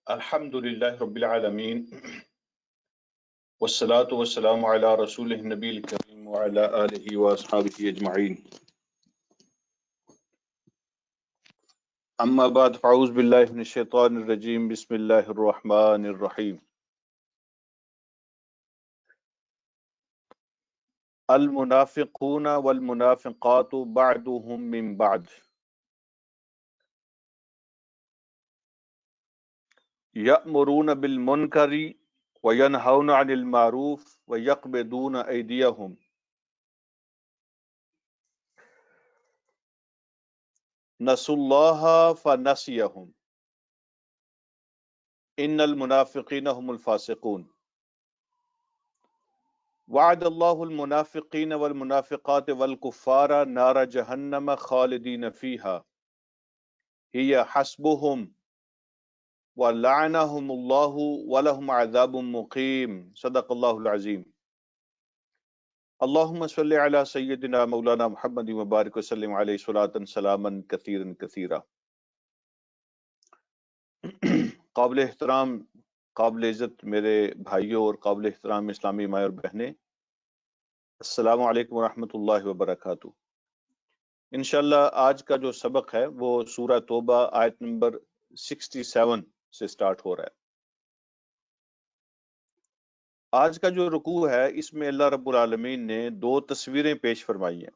الحمدللہ رب العالمین والصلاة والسلام علی رسول النبی الکریم وعلی آلہ واصحابہ اجمعین اما بعد فاعوذ باللہ من الشیطان الرجیم بسم اللہ الرحمن الرحیم المنافقون والمنافقات بعضهم من بعض یأمرون بالمنکر وینہون عن المعروف ویقبضون ایدیہم نسوا اللہ فنسیہم ان المنافقین هم الفاسقون وعد اللہ المنافقین والمنافقات والکفار نار جہنم خالدین فیہا ہی حسبہم وَلَعَنَهُمُ اللَّهُ وَلَهُمْ عَذَابٌ مُقِيمٌ صدق اللہ العظیم اللہم صلی علی سیدنا مولانا محمد مبارک وسلم علیہ صلاۃ سلاما کثیرا کثیرا۔ قابل احترام، قابل عزت میرے بھائیوں اور قابل احترام اسلامی مائیں اور بہنیں، السلام علیکم ورحمۃ اللہ وبرکاتہ۔ انشاءاللہ آج کا جو سبق ہے وہ سورہ توبہ آیت نمبر 67 سے سٹارٹ ہو رہا ہے۔ آج کا جو رکوع ہے اس میں اللہ رب العالمین نے دو تصویریں پیش فرمائی ہیں۔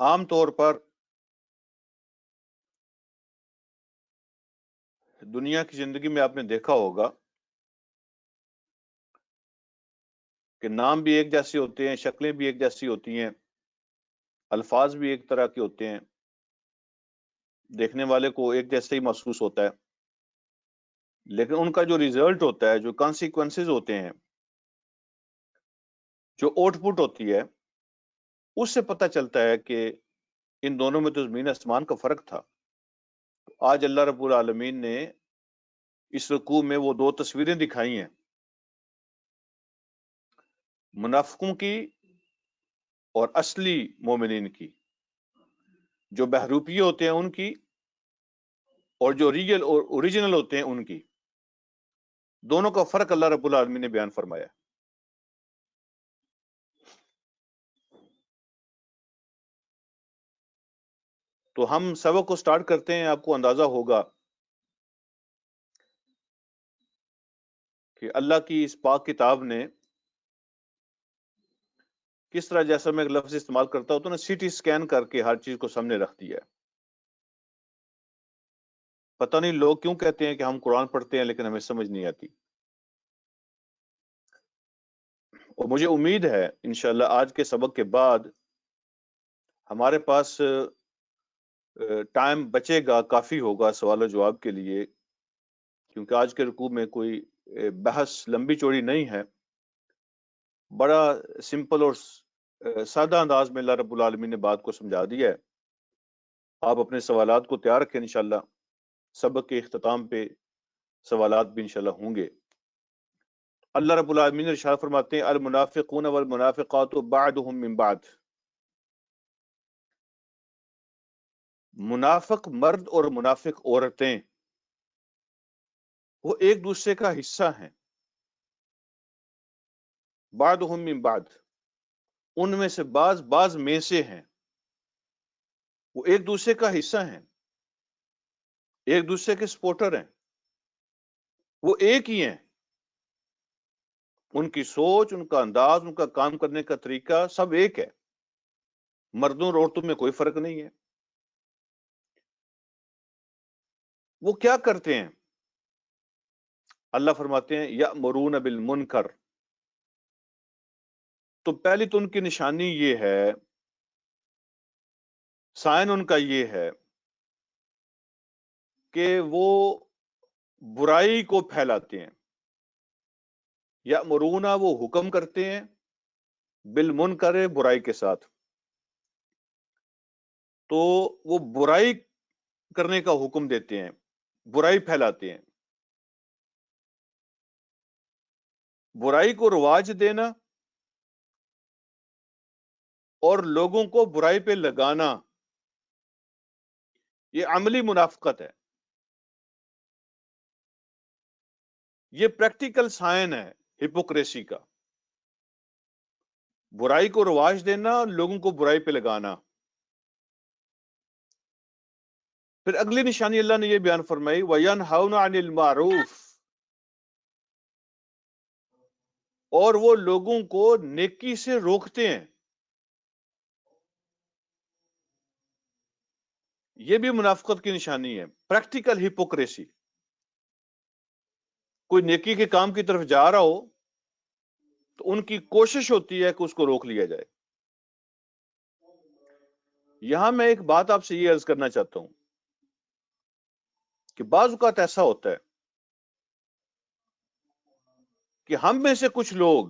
عام طور پر دنیا کی زندگی میں آپ نے دیکھا ہوگا کہ نام بھی ایک جیسے ہوتے ہیں، شکلیں بھی ایک جیسی ہوتی ہیں، الفاظ بھی ایک طرح کے ہوتے ہیں، دیکھنے والے کو ایک جیسے ہی محسوس ہوتا ہے، لیکن ان کا جو ریزلٹ ہوتا ہے، جو کانسیکوینسز ہوتے ہیں، جو آؤٹ پٹ ہوتی ہے، اس سے پتہ چلتا ہے کہ ان دونوں میں تو زمین آسمان کا فرق تھا۔ آج اللہ رب العالمین نے اس رکوع میں وہ دو تصویریں دکھائی ہیں، منافقوں کی اور اصلی مومنین کی، جو بہروپی ہوتے ہیں ان کی اور جو ریئل اور اوریجنل ہوتے ہیں ان کی، دونوں کا فرق اللہ رب العالمین نے بیان فرمایا۔ تو ہم سبق کو سٹارٹ کرتے ہیں۔ آپ کو اندازہ ہوگا کہ اللہ کی اس پاک کتاب نے کس طرح، جیسا میں ایک لفظ استعمال کرتا ہوں تو نا، سی ٹی اسکین کر کے ہر چیز کو سامنے رکھ دیا ہے۔ پتہ نہیں لوگ کیوں کہتے ہیں کہ ہم قرآن پڑھتے ہیں لیکن ہمیں سمجھ نہیں آتی، اور مجھے امید ہے انشاءاللہ آج کے سبق کے بعد ہمارے پاس ٹائم بچے گا، کافی ہوگا سوال و جواب کے لیے، کیونکہ آج کے رکوع میں کوئی بحث لمبی چوڑی نہیں ہے، بڑا سمپل اور سادہ انداز میں اللہ رب العالمین نے بات کو سمجھا دیا ہے۔ آپ اپنے سوالات کو تیار رکھیں، انشاءاللہ سبق کے اختتام پہ سوالات بھی انشاءاللہ ہوں گے۔ اللہ رب العالمین ارشاد فرماتے ہیں المنافقون والمنافقات بعضهم من بعض، منافق مرد اور منافق عورتیں وہ ایک دوسرے کا حصہ ہیں، بعضهم من بعض، ان میں سے بعض میں سے ہیں، وہ ایک دوسرے کا حصہ ہیں، ایک دوسرے کے سپورٹر ہیں، وہ ایک ہی ہیں، ان کی سوچ، ان کا انداز، ان کا کام کرنے کا طریقہ سب ایک ہے، مردوں اور عورتوں میں کوئی فرق نہیں ہے۔ وہ کیا کرتے ہیں؟ اللہ فرماتے ہیں یأمرون بالمنکر، تو پہلی تو ان کی نشانی یہ ہے، سائن ان کا یہ ہے کہ وہ برائی کو پھیلاتے ہیں۔ یأمرون، وہ حکم کرتے ہیں، بالمنکر، برائی کے ساتھ، تو وہ برائی کرنے کا حکم دیتے ہیں، برائی پھیلاتے ہیں۔ برائی کو رواج دینا اور لوگوں کو برائی پہ لگانا، یہ عملی منافقت ہے، یہ پریکٹیکل سائن ہے ہپوکریسی کا، برائی کو رواج دینا، لوگوں کو برائی پہ لگانا۔ پھر اگلی نشانی اللہ نے یہ بیان فرمائی وَيَنْهَوْنَ عَنِ الْمَعْرُوفِ، اور وہ لوگوں کو نیکی سے روکتے ہیں۔ یہ بھی منافقت کی نشانی ہے، پریکٹیکل ہپوکریسی۔ کوئی نیکی کے کام کی طرف جا رہا ہو تو ان کی کوشش ہوتی ہے کہ اس کو روک لیا جائے۔ یہاں میں ایک بات آپ سے یہ عرض کرنا چاہتا ہوں کہ بعض اوقات ایسا ہوتا ہے کہ ہم میں سے کچھ لوگ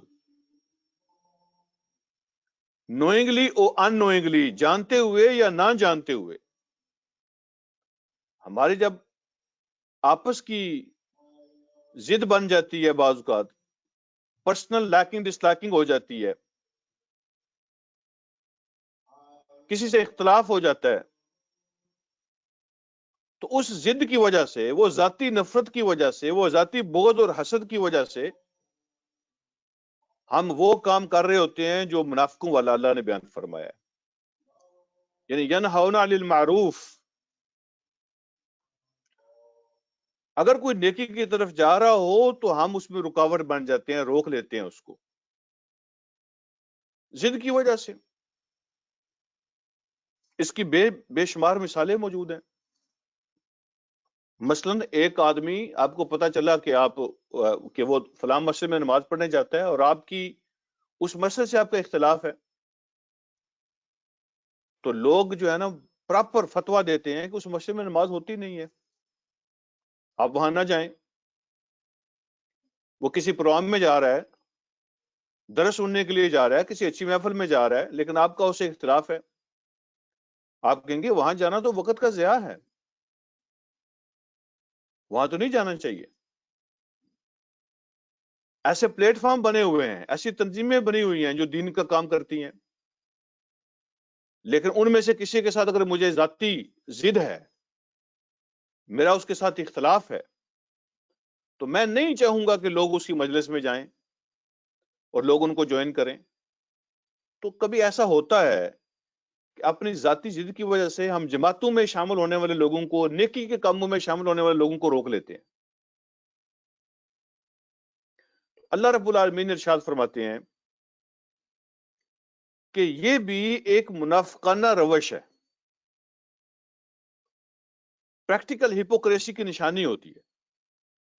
نوئنگلی اور ان نوئنگلی، جانتے ہوئے یا نہ جانتے ہوئے، ہماری جب آپس کی ضد بن جاتی ہے، بعض اوقات پرسنل لائکنگ ڈس لائکنگ ہو جاتی ہے، کسی سے اختلاف ہو جاتا ہے، تو اس ضد کی وجہ سے، وہ ذاتی نفرت کی وجہ سے، وہ ذاتی بغض اور حسد کی وجہ سے ہم وہ کام کر رہے ہوتے ہیں جو منافقوں والا اللہ نے بیان فرمایا ہے۔ یعنی ینہون عن المعروف، اگر کوئی نیکی کی طرف جا رہا ہو تو ہم اس میں رکاوٹ بن جاتے ہیں، روک لیتے ہیں اس کو ضد کی وجہ سے۔ اس کی بے شمار مثالیں موجود ہیں۔ مثلا ایک آدمی، آپ کو پتا چلا کہ وہ فلاں مسجد میں نماز پڑھنے جاتا ہے اور آپ کی اس مسجد سے آپ کا اختلاف ہے، تو لوگ جو ہے نا پراپر فتویٰ دیتے ہیں کہ اس مسجد میں نماز ہوتی نہیں ہے، آپ وہاں نہ جائیں۔ وہ کسی پروگرام میں جا رہا ہے، درس سننے کے لیے جا رہا ہے، کسی اچھی محفل میں جا رہا ہے، لیکن آپ کا اس سے اختلاف ہے، آپ کہیں گے وہاں جانا تو وقت کا ضیاع ہے، وہاں تو نہیں جانا چاہیے۔ ایسے پلیٹ فارم بنے ہوئے ہیں، ایسی تنظیمیں بنی ہوئی ہیں جو دین کا کام کرتی ہیں، لیکن ان میں سے کسی کے ساتھ اگر مجھے ذاتی ضد ہے، میرا اس کے ساتھ اختلاف ہے، تو میں نہیں چاہوں گا کہ لوگ اس کی مجلس میں جائیں اور لوگ ان کو جوائن کریں۔ تو کبھی ایسا ہوتا ہے کہ اپنی ذاتی ضد کی وجہ سے ہم جماعتوں میں شامل ہونے والے لوگوں کو، نیکی کے کاموں میں شامل ہونے والے لوگوں کو روک لیتے ہیں۔ اللہ رب العالمین ارشاد فرماتے ہیں کہ یہ بھی ایک منافقانہ روش ہے، پریکٹیکل ہپوکریسی کی نشانی ہوتی ہے۔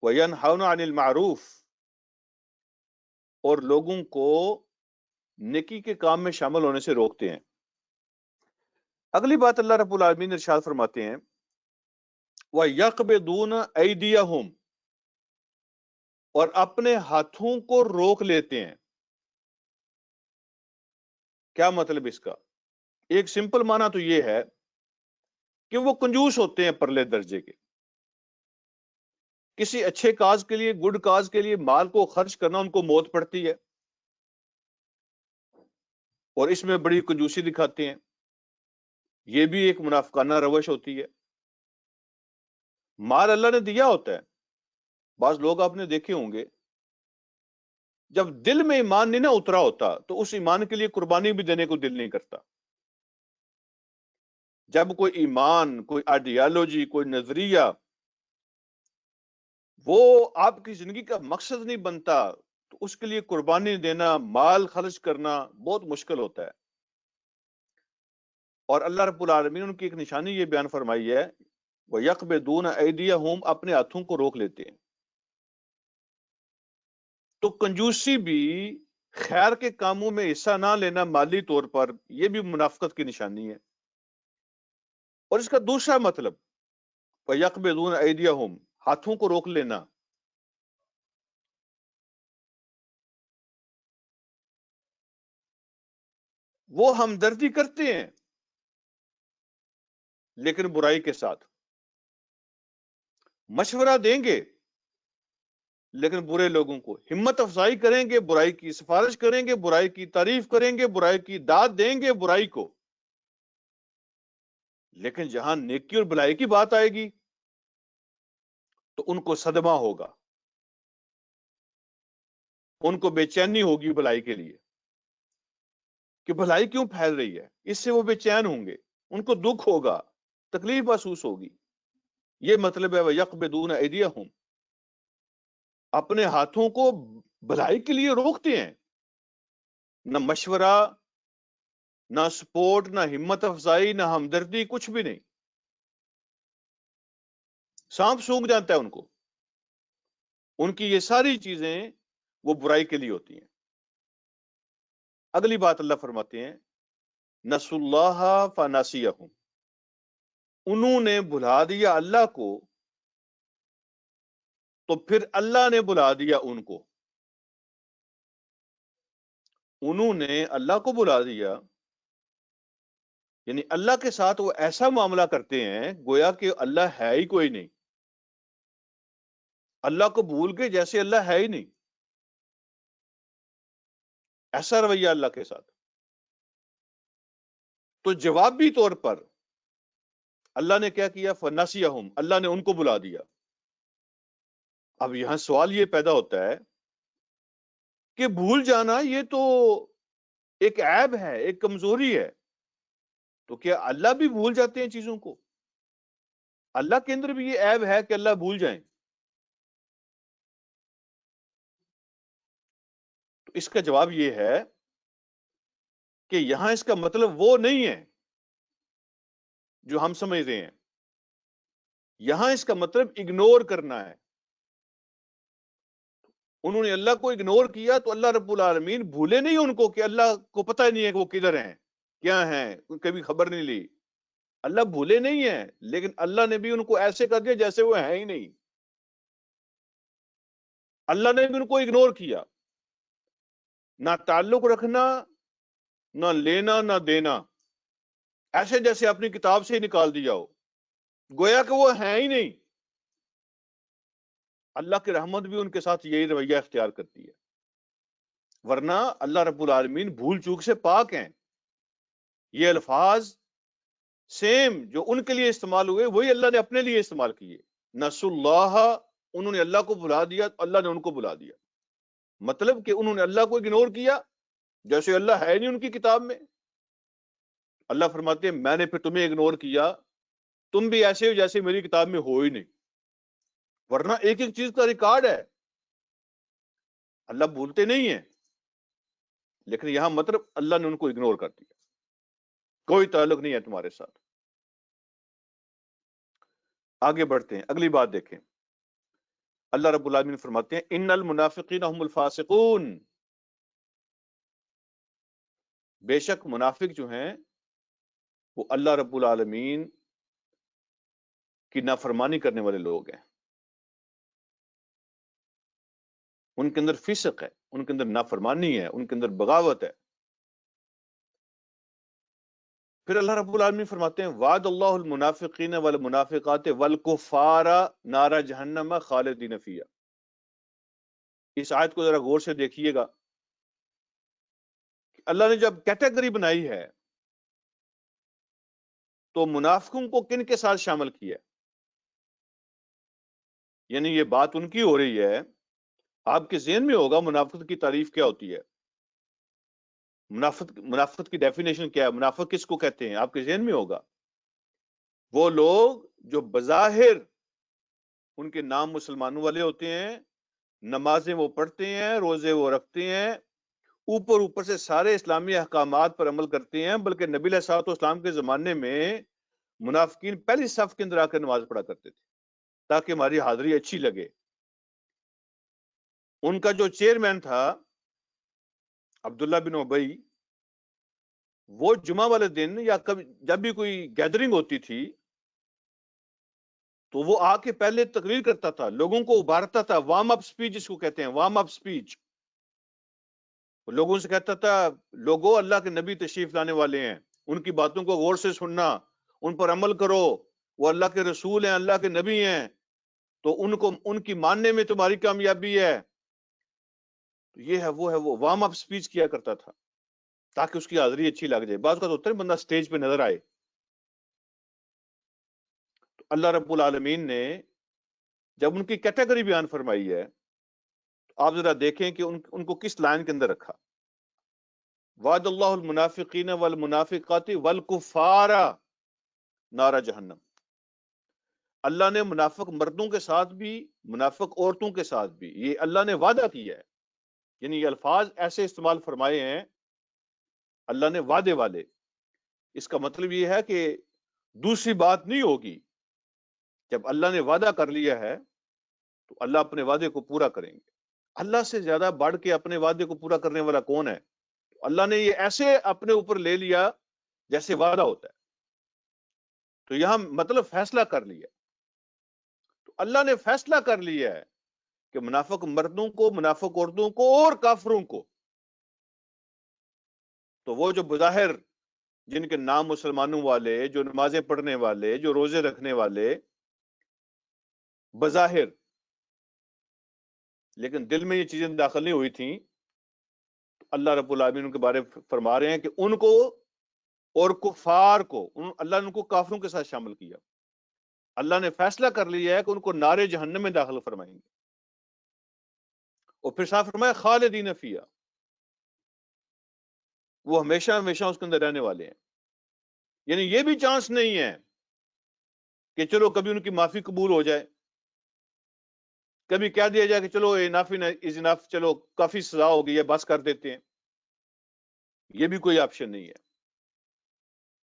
وَيَنْهَوْنَ عَنِ الْمَعْرُوفِ، اور لوگوں کو نیکی کے کام میں شامل ہونے سے روکتے ہیں۔ اگلی بات اللہ رب العالمین ارشاد فرماتے ہیں وَيَقْبِضُونَ أَيْدِيَهُمْ، اور اپنے ہاتھوں کو روک لیتے ہیں۔ کیا مطلب اس کا؟ ایک سمپل معنی تو یہ ہے کہ وہ کنجوس ہوتے ہیں پرلے درجے کے، کسی اچھے کاز کے لیے، گڈ کاز کے لیے مال کو خرچ کرنا ان کو موت پڑتی ہے اور اس میں بڑی کنجوسی دکھاتے ہیں۔ یہ بھی ایک منافقانہ روش ہوتی ہے۔ مال اللہ نے دیا ہوتا ہے، بعض لوگ آپ نے دیکھے ہوں گے جب دل میں ایمان نہیں نہ اترا ہوتا تو اس ایمان کے لیے قربانی بھی دینے کو دل نہیں کرتا۔ جب کوئی ایمان، کوئی آئیڈیالوجی، کوئی نظریہ وہ آپ کی زندگی کا مقصد نہیں بنتا تو اس کے لیے قربانی دینا، مال خرچ کرنا بہت مشکل ہوتا ہے۔ اور اللہ رب العالمین ان کی ایک نشانی یہ بیان فرمائی ہے وَيَقْبِضُونَ أَيْدِيَهُمْ، اپنے ہاتھوں کو روک لیتے ہیں۔ تو کنجوسی بھی، خیر کے کاموں میں حصہ نہ لینا مالی طور پر، یہ بھی منافقت کی نشانی ہے۔ اور اس کا دوسرا مطلب وَيَقْبِضُونَ أَيْدِيَهُمْ، ہاتھوں کو روک لینا، وہ ہمدردی کرتے ہیں لیکن برائی کے ساتھ، مشورہ دیں گے لیکن برے لوگوں کو، ہمت افزائی کریں گے برائی کی، سفارش کریں گے برائی کی، تعریف کریں گے برائی کی، داد دیں گے برائی کو، لیکن جہاں نیکی اور بلائی کی بات آئے گی تو ان کو صدمہ ہوگا، ان کو بے چینی ہوگی بلائی کے لیے کہ بھلائی کیوں پھیل رہی ہے، اس سے وہ بے چین ہوں گے، ان کو دکھ ہوگا، تکلیف محسوس ہوگی۔ یہ مطلب ہے وَيَقْبِضُونَ أَيْدِيَهُمْ، اپنے ہاتھوں کو بھلائی کے لیے روکتے ہیں، نہ مشورہ، نہ سپورٹ، نہ ہمت افزائی، نہ ہمدردی، کچھ بھی نہیں، سانپ سونگھ جاتا ہے ان کو۔ ان کی یہ ساری چیزیں وہ برائی کے لیے ہوتی ہیں۔ اگلی بات اللہ فرماتے ہیں نسوا اللہ فنسیہم، انہوں نے بھلا دیا اللہ کو تو پھر اللہ نے بھلا دیا ان کو۔ انہوں نے اللہ کو بھلا دیا یعنی اللہ کے ساتھ وہ ایسا معاملہ کرتے ہیں گویا کہ اللہ ہے ہی کوئی نہیں، اللہ کو بھول کے جیسے اللہ ہے ہی نہیں، ایسا رویہ اللہ کے ساتھ۔ تو جوابی طور پر اللہ نے کیا کیا؟ فنسیہم، اللہ نے ان کو بلا دیا۔ اب یہاں سوال یہ پیدا ہوتا ہے کہ بھول جانا یہ تو ایک عیب ہے، ایک کمزوری ہے، تو کیا اللہ بھی بھول جاتے ہیں چیزوں کو؟ اللہ کے اندر بھی یہ عیب ہے کہ اللہ بھول جائیں؟ تو اس کا جواب یہ ہے کہ یہاں اس کا مطلب وہ نہیں ہے جو ہم سمجھ رہے ہیں، یہاں اس کا مطلب اگنور کرنا ہے۔ انہوں نے اللہ کو اگنور کیا تو اللہ رب العالمین بھولے نہیں ان کو کہ اللہ کو پتہ ہی نہیں ہے کہ وہ کدھر ہیں، کیا ہیں، کبھی خبر نہیں لی۔ اللہ بھولے نہیں ہیں، لیکن اللہ نے بھی ان کو ایسے کر دیا جیسے وہ ہیں ہی نہیں، اللہ نے بھی ان کو اگنور کیا۔ نہ تعلق رکھنا، نہ لینا، نہ دینا، ایسے جیسے اپنی کتاب سے ہی نکال دیا ہو، گویا کہ وہ ہیں ہی نہیں۔ اللہ کی رحمت بھی ان کے ساتھ یہی رویہ اختیار کرتی ہے، ورنہ اللہ رب العالمین بھول چوک سے پاک ہیں۔ یہ الفاظ سیم جو ان کے لیے استعمال ہوئے وہی اللہ نے اپنے لیے استعمال کیے۔ نسوا اللہ، انہوں نے اللہ کو بھلا دیا، اللہ نے ان کو بھلا دیا، مطلب کہ انہوں نے اللہ کو اگنور کیا جیسے اللہ ہے نہیں ان کی کتاب میں۔ اللہ فرماتے ہیں میں نے پھر تمہیں اگنور کیا، تم بھی ایسے ہو جیسے میری کتاب میں ہو ہی نہیں، ورنہ ایک ایک چیز کا ریکارڈ ہے۔ اللہ بھولتے نہیں ہیں، لیکن یہاں مطلب اللہ نے ان کو اگنور کر دیا، کوئی تعلق نہیں ہے تمہارے ساتھ۔ آگے بڑھتے ہیں، اگلی بات دیکھیں۔ اللہ رب العالمین فرماتے ہیں ان المنافقین هم الفاسقون، بے شک منافق جو ہیں وہ اللہ رب العالمین کی نافرمانی کرنے والے لوگ ہیں، ان کے اندر فسق ہے، ان کے اندر نافرمانی ہے، ان کے اندر بغاوت ہے۔ پھر اللہ رب العالمین فرماتے ہیں وعد اللہ المنافقین والمنافقات والکفار نار جہنم خالدین فیہا۔ اس آیت کو ذرا غور سے دیکھیے گا، اللہ نے جب کیٹیگری بنائی ہے تو منافقوں کو کن کے ساتھ شامل کیا؟ یعنی یہ بات ان کی ہو رہی ہے، آپ کے ذہن میں ہوگا منافقت کی تعریف کیا ہوتی ہے، منافقت کی ڈیفینیشن کیا ہے، منافق کس کو کہتے ہیں، آپ کے ذہن میں ہوگا وہ لوگ جو بظاہر ان کے نام مسلمانوں والے ہوتے ہیں، نمازیں وہ پڑھتے ہیں، روزے وہ رکھتے ہیں، اوپر سے سارے اسلامی احکامات پر عمل کرتے ہیں، بلکہ نبی علیہ الصلوۃ والسلام کے زمانے میں منافقین پہلی صف کے اندر آ کر نماز پڑھا کرتے تھے تاکہ ہماری حاضری اچھی لگے۔ ان کا جو چیئرمین تھا عبداللہ بن ابی، وہ جمعہ والے دن یا جب بھی کوئی گیدرنگ ہوتی تھی تو وہ آ کے پہلے تقریر کرتا تھا، لوگوں کو ابھارتا تھا، وارم اپ سپیچ جس کو کہتے ہیں، وارم اپ سپیچ۔ لوگوں سے کہتا تھا لوگوں اللہ کے نبی تشریف لانے والے ہیں، ان کی باتوں کو غور سے سننا، ان پر عمل کرو، وہ اللہ کے رسول ہیں، اللہ کے نبی ہیں، تو ان کی ماننے میں تمہاری کامیابی ہے۔ یہ ہے وہ وارم اپ سپیچ کیا کرتا تھا تاکہ اس کی حاضری اچھی لگ جائے۔ بعض کا ہوتا ہے بندہ سٹیج پہ نظر آئے اللہ رب العالمین نے جب ان کی کیٹیگری بیان فرمائی ہے تو آپ ذرا دیکھیں کہ ان کو کس لائن کے اندر رکھا. وعد اللہ المنافقین والمنافقات والکفار نار جہنم. اللہ نے منافق مردوں کے ساتھ بھی منافق عورتوں کے ساتھ بھی یہ اللہ نے وعدہ کیا ہے. یعنی یہ الفاظ ایسے استعمال فرمائے ہیں اللہ نے وعدے والے. اس کا مطلب یہ ہے کہ دوسری بات نہیں ہوگی. جب اللہ نے وعدہ کر لیا ہے تو اللہ اپنے وعدے کو پورا کریں گے. اللہ سے زیادہ بڑھ کے اپنے وعدے کو پورا کرنے والا کون ہے؟ اللہ نے یہ ایسے اپنے اوپر لے لیا جیسے وعدہ ہوتا ہے. تو یہاں مطلب فیصلہ کر لیا. تو اللہ نے فیصلہ کر لیا ہے کہ منافق مردوں کو منافق عورتوں کو اور کافروں کو تو وہ جو بظاہر جن کے نام مسلمانوں والے جو نمازیں پڑھنے والے جو روزے رکھنے والے بظاہر لیکن دل میں یہ چیزیں داخل نہیں ہوئی تھیں تو اللہ رب العالمین ان کے بارے فرما رہے ہیں کہ ان کو اور کفار کو اللہ نے ان کو کافروں کے ساتھ شامل کیا. اللہ نے فیصلہ کر لیا ہے کہ ان کو نار جہنم میں داخل فرمائیں گے. اور پھر صاحب فرمایا خالدین فیہا وہ ہمیشہ ہمیشہ اس کے اندر رہنے والے ہیں. یعنی یہ بھی چانس نہیں ہے کہ چلو کبھی ان کی معافی قبول ہو جائے کبھی کہہ دیا جائے کہ چلو از انف چلو کافی سزا ہو گئی ہے بس کر دیتے ہیں. یہ بھی کوئی آپشن نہیں ہے.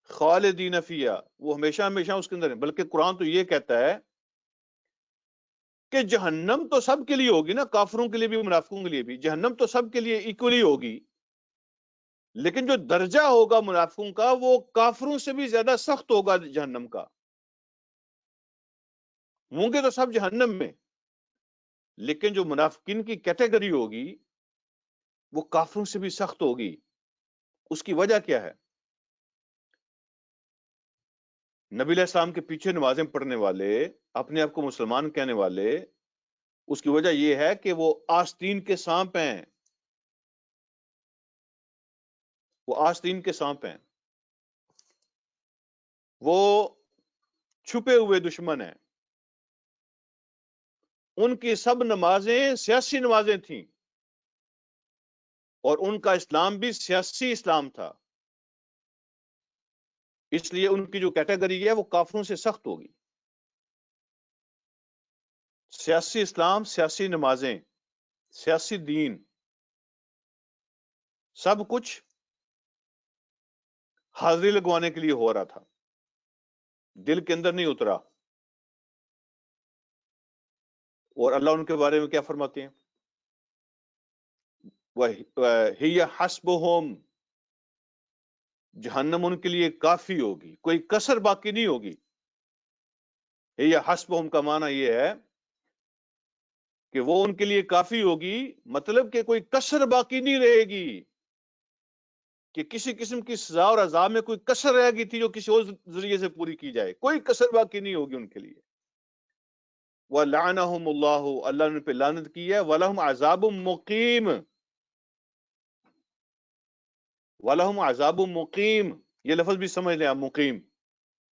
خالدین فیہا وہ ہمیشہ ہمیشہ اس کے اندر ہیں. بلکہ قرآن تو یہ کہتا ہے کہ جہنم تو سب کے لیے ہوگی نا کافروں کے لیے بھی منافقوں کے لیے بھی جہنم تو سب کے لیے ایکولی ہوگی. لیکن جو درجہ ہوگا منافقوں کا وہ کافروں سے بھی زیادہ سخت ہوگا. جہنم کا ہوں گے تو سب جہنم میں لیکن جو منافقین کی کیٹیگری ہوگی وہ کافروں سے بھی سخت ہوگی. اس کی وجہ کیا ہے؟ نبی علیہ السلام کے پیچھے نمازیں پڑھنے والے اپنے آپ کو مسلمان کہنے والے اس کی وجہ یہ ہے کہ وہ آستین کے سانپ ہیں. وہ آستین کے سانپ ہیں. وہ چھپے ہوئے دشمن ہیں. ان کی سب نمازیں سیاسی نمازیں تھیں اور ان کا اسلام بھی سیاسی اسلام تھا. اس لیے ان کی جو کیٹیگری ہے وہ کافروں سے سخت ہوگی. سیاسی اسلام سیاسی نمازیں سیاسی دین سب کچھ حاضری لگوانے کے لیے ہو رہا تھا دل کے اندر نہیں اترا. اور اللہ ان کے بارے میں کیا فرماتے ہیں؟ وَهِيَ حَسْبُهُمْ جہنم ان کے لیے کافی ہوگی کوئی کسر باقی نہیں ہوگی. یہ حسبہم کا معنی یہ ہے کہ وہ ان کے لیے کافی ہوگی مطلب کہ کوئی کسر باقی نہیں رہے گی کہ کسی قسم کی سزا اور عذاب میں کوئی کسر رہ گئی تھی جو کسی اور ذریعے سے پوری کی جائے کوئی کسر باقی نہیں ہوگی ان کے لیے. وَلَعَنَهُمُ اللَّهُ اللہ نے پہ لعنت کی ہے. وَلَهُمْ عَذَابٌ مُقِيمٌ وَلَهُمْ عَذَابٌ مُقِيمٌ یہ لفظ بھی سمجھ لیں آپ مقیم.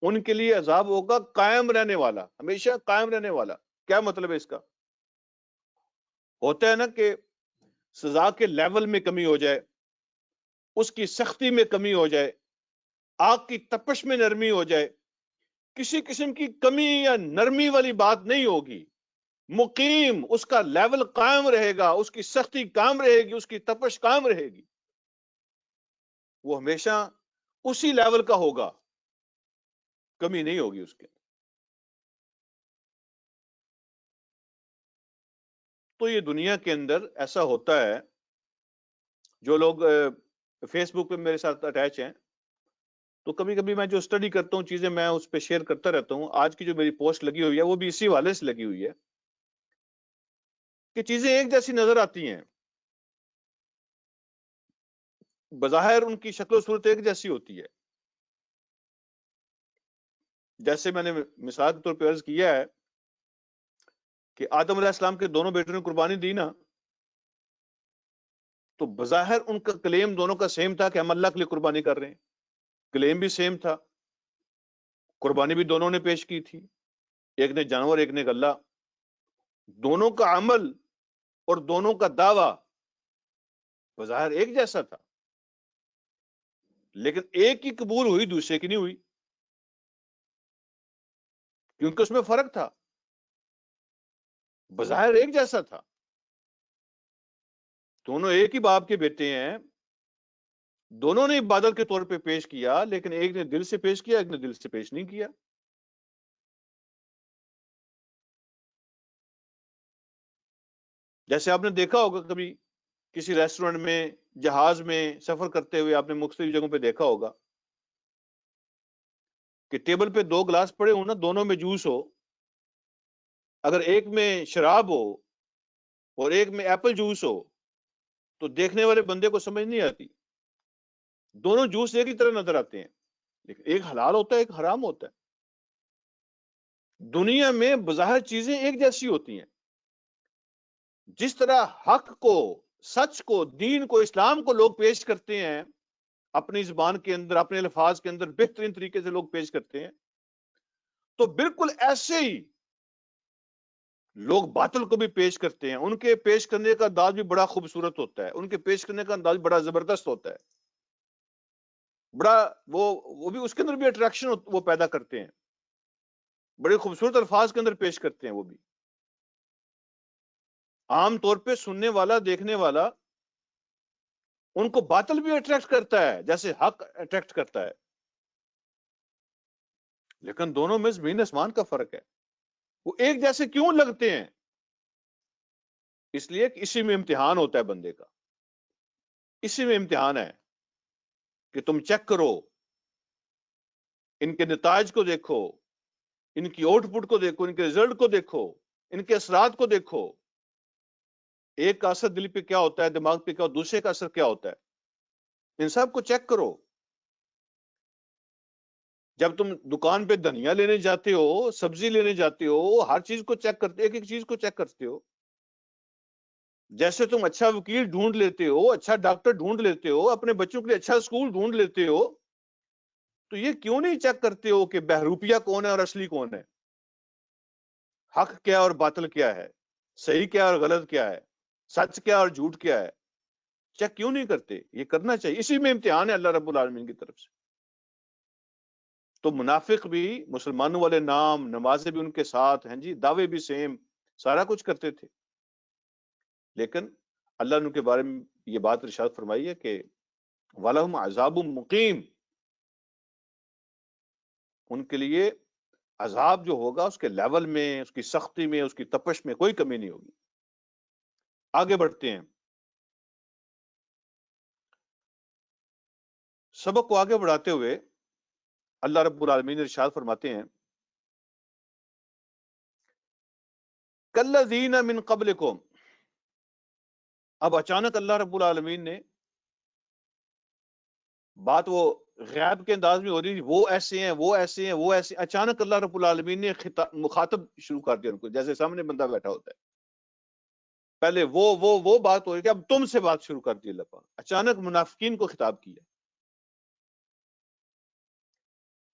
ان کے لیے عذاب ہوگا قائم رہنے والا ہمیشہ قائم رہنے والا. کیا مطلب ہے اس کا؟ ہوتا ہے نا کہ سزا کے لیول میں کمی ہو جائے اس کی سختی میں کمی ہو جائے آگ کی تپش میں نرمی ہو جائے کسی قسم کی کمی یا نرمی والی بات نہیں ہوگی. مقیم اس کا لیول قائم رہے گا اس کی سختی قائم رہے گی اس کی تپش قائم رہے گی. وہ ہمیشہ اسی لیول کا ہوگا کمی نہیں ہوگی اس کے. تو یہ دنیا کے اندر ایسا ہوتا ہے جو لوگ فیس بک پہ میرے ساتھ اٹیچ ہیں تو کبھی کبھی میں جو اسٹڈی کرتا ہوں چیزیں میں اس پہ شیئر کرتا رہتا ہوں. آج کی جو میری پوسٹ لگی ہوئی ہے وہ بھی اسی حوالے سے لگی ہوئی ہے کہ چیزیں ایک جیسی نظر آتی ہیں بظاہر ان کی شکل و صورت ایک جیسی ہوتی ہے. جیسے میں نے مثال کے طور پہ عرض کیا ہے کہ آدم علیہ السلام کے دونوں بیٹوں نے قربانی دی نا تو بظاہر ان کا کلیم دونوں کا سیم تھا کہ ہم اللہ کے لیے قربانی کر رہے ہیں. کلیم بھی سیم تھا قربانی بھی دونوں نے پیش کی تھی ایک نے جانور ایک نے غلہ، دونوں کا عمل اور دونوں کا دعویٰ بظاہر ایک جیسا تھا، لیکن ایک کی قبول ہوئی دوسرے کی نہیں ہوئی، کیونکہ اس میں فرق تھا۔ بظاہر ایک جیسا تھا، دونوں ایک ہی باپ کے بیٹے ہیں، دونوں نے عبادت کے طور پہ پیش کیا، لیکن ایک نے دل سے پیش کیا، ایک نے دل سے پیش نہیں کیا۔ جیسے آپ نے دیکھا ہوگا کبھی کسی ریسٹورنٹ میں، جہاز میں سفر کرتے ہوئے آپ نے مختلف جگہوں پہ دیکھا ہوگا کہ ٹیبل پہ 2 گلاس پڑے ہوں نا، دونوں میں جوس ہو، اگر ایک میں شراب ہو اور ایک میں ایپل جوس ہو تو دیکھنے والے بندے کو سمجھ نہیں آتی، دونوں جوس ایک ہی طرح نظر آتے ہیں، لیکن ایک حلال ہوتا ہے ایک حرام ہوتا ہے۔ دنیا میں بظاہر چیزیں ایک جیسی ہوتی ہیں، جس طرح حق کو، سچ کو، دین کو، اسلام کو لوگ پیش کرتے ہیں اپنی زبان کے اندر، اپنے الفاظ کے اندر بہترین طریقے سے لوگ پیش کرتے ہیں، تو بالکل ایسے ہی لوگ باطل کو بھی پیش کرتے ہیں۔ ان کے پیش کرنے کا انداز بھی بڑا خوبصورت ہوتا ہے، ان کے پیش کرنے کا انداز بڑا زبردست ہوتا ہے، بڑا وہ بھی اس کے اندر بھی اٹریکشن وہ پیدا کرتے ہیں، بڑے خوبصورت الفاظ کے اندر پیش کرتے ہیں وہ بھی۔ عام طور پہ سننے والا، دیکھنے والا، ان کو باطل بھی اٹریکٹ کرتا ہے جیسے حق اٹریکٹ کرتا ہے، لیکن دونوں میں زمین آسمان کا فرق ہے۔ وہ ایک جیسے کیوں لگتے ہیں؟ اس لیے کہ اسی میں امتحان ہوتا ہے بندے کا، اسی میں امتحان ہے کہ تم چیک کرو، ان کے نتائج کو دیکھو، ان کی آؤٹ پٹ کو دیکھو، ان کے رزلٹ کو دیکھو، ان کے اثرات کو دیکھو، ایک کا اثر دل پہ کیا ہوتا ہے، دماغ پہ کیا، دوسرے کا اثر کیا ہوتا ہے، ان سب کو چیک کرو۔ جب تم دکان پہ دھنیا لینے جاتے ہو، سبزی لینے جاتے ہو، ہر چیز کو چیک کرتے، ایک ایک چیز کو چیک کرتے ہو۔ جیسے تم اچھا وکیل ڈھونڈ لیتے ہو، اچھا ڈاکٹر ڈھونڈ لیتے ہو، اپنے بچوں کے لیے اچھا اسکول ڈھونڈ لیتے ہو، تو یہ کیوں نہیں چیک کرتے ہو کہ بہروپیہ کون ہے اور اصلی کون ہے، حق کیا اور باطل کیا ہے، صحیح کیا اور غلط کیا ہے، سچ کیا اور جھوٹ کیا ہے؟ چیک کیوں نہیں کرتے؟ یہ کرنا چاہیے، اسی میں امتحان ہے اللہ رب العالمین کی طرف سے۔ تو منافق بھی مسلمانوں والے نام، نمازیں بھی ان کے ساتھ ہیں جی، دعوے بھی سیم، سارا کچھ کرتے تھے، لیکن اللہ نے ان کے بارے میں یہ بات ارشاد فرمائی ہے کہ وَلَهُمْ عَذَابٌ مُقِيمٌ، ان کے لیے عذاب جو ہوگا اس کے لیول میں، اس کی سختی میں، اس کی تپش میں کوئی کمی نہیں ہوگی۔ آگے بڑھتے ہیں، سبق کو آگے بڑھاتے ہوئے اللہ رب العالمین ارشاد فرماتے ہیں کَالَّذِينَ مِن قَبْلِكُمْ، اب اچانک اللہ رب العالمین نے بات، وہ غیب کے انداز میں ہو رہی، وہ ایسے ہیں، وہ ایسے ہیں، وہ ایسے، اچانک اللہ رب العالمین نے مخاطب شروع کر دیا ان کو، جیسے سامنے بندہ بیٹھا ہوتا ہے، پہلے وہ بات ہو رہی تھی، اب تم سے بات شروع کر دی اللہ پاک، اچانک منافقین کو خطاب کیا،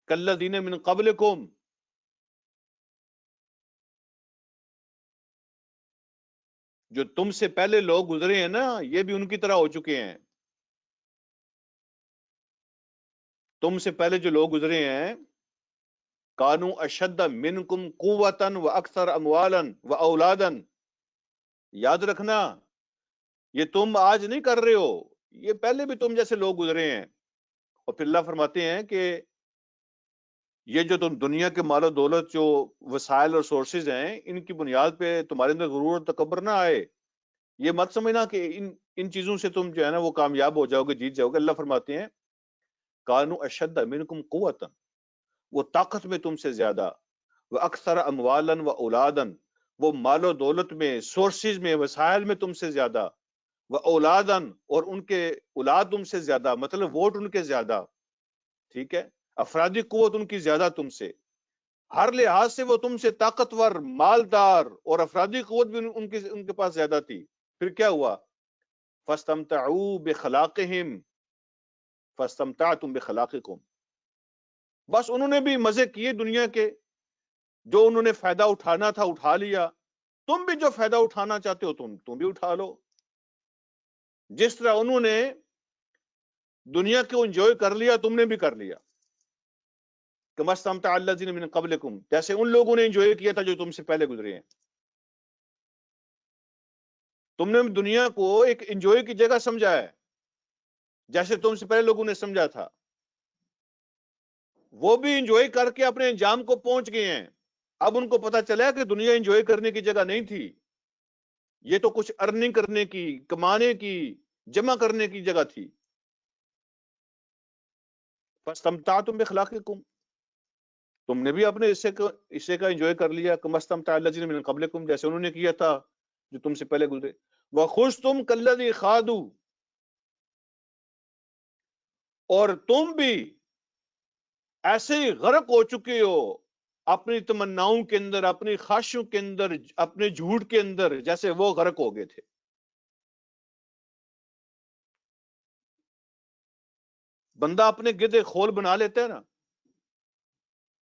کَالَّذِينَ مِن قَبْلِكُمْ، جو تم سے پہلے لوگ گزرے ہیں نا، یہ بھی ان کی طرح ہو چکے ہیں۔ تم سے پہلے جو لوگ گزرے ہیں، کانو اشد منکم قوتا و اکثر اموالا و اولادا، یاد رکھنا یہ تم آج نہیں کر رہے ہو، یہ پہلے بھی تم جیسے لوگ گزرے ہیں۔ اور پھر اللہ فرماتے ہیں کہ یہ جو تم دنیا کے مال و دولت، جو وسائل اور سورسز ہیں، ان کی بنیاد پہ تمہارے اندر غرور اور تکبر نہ آئے، یہ مت سمجھنا کہ ان چیزوں سے تم جو ہے نا وہ کامیاب ہو جاؤ گے، جیت جاؤ گے۔ اللہ فرماتے ہیں کانو اشد منکم قوتا، وہ طاقت میں تم سے زیادہ، وہ اکثر اموالا و اولادا، وہ مال و دولت میں، سورسز میں، وسائل میں تم سے زیادہ، وہ اولادا، اور ان کے اولاد تم سے زیادہ، مطلب ووٹ ان کے زیادہ، ٹھیک ہے، افرادی قوت ان کی زیادہ تم سے، ہر لحاظ سے وہ تم سے طاقتور، مالدار، اور افرادی قوت بھی ان کے پاس زیادہ تھی۔ پھر کیا ہوا؟ فاستمتعوا بخلاقہم فاستمتعتم بخلاقکم، بس انہوں نے بھی مزے کیے دنیا کے، جو انہوں نے فائدہ اٹھانا تھا اٹھا لیا، تم بھی جو فائدہ اٹھانا چاہتے ہو تم بھی اٹھا لو. جس طرح انہوں نے دنیا کو انجوائے کر لیا تم نے بھی کر لیا. کما استمتع الذین من قبلکم، جیسے ان لوگوں نے انجوائے کیا تھا جو تم سے پہلے گزرے ہیں. تم نے دنیا کو ایک انجوائے کی جگہ سمجھا ہے، جیسے تم سے پہلے لوگوں نے سمجھا تھا. وہ بھی انجوائے کر کے اپنے انجام کو پہنچ گئے ہیں. اب ان کو پتا چلا کہ دنیا انجوائے کرنے کی جگہ نہیں تھی، یہ تو کچھ ارننگ کرنے کی، کمانے کی، جمع کرنے کی جگہ تھی. فاستمتعتم بخلاقکم، تم نے بھی اپنے حصے کا انجوائے کر لیا. کما استمتع الذین من قبلکم، جیسے انہوں نے کیا تھا جو تم سے پہلے گزرے. وخذتم کالذی خاضوا، اور تم بھی ایسے ہی غرق ہو چکے ہو اپنی تمناؤں کے اندر، اپنی خواہشوں کے اندر، اپنے جھوٹ کے اندر، جیسے وہ غرق ہو گئے تھے. بندہ اپنے گدے خول بنا لیتا ہے نا،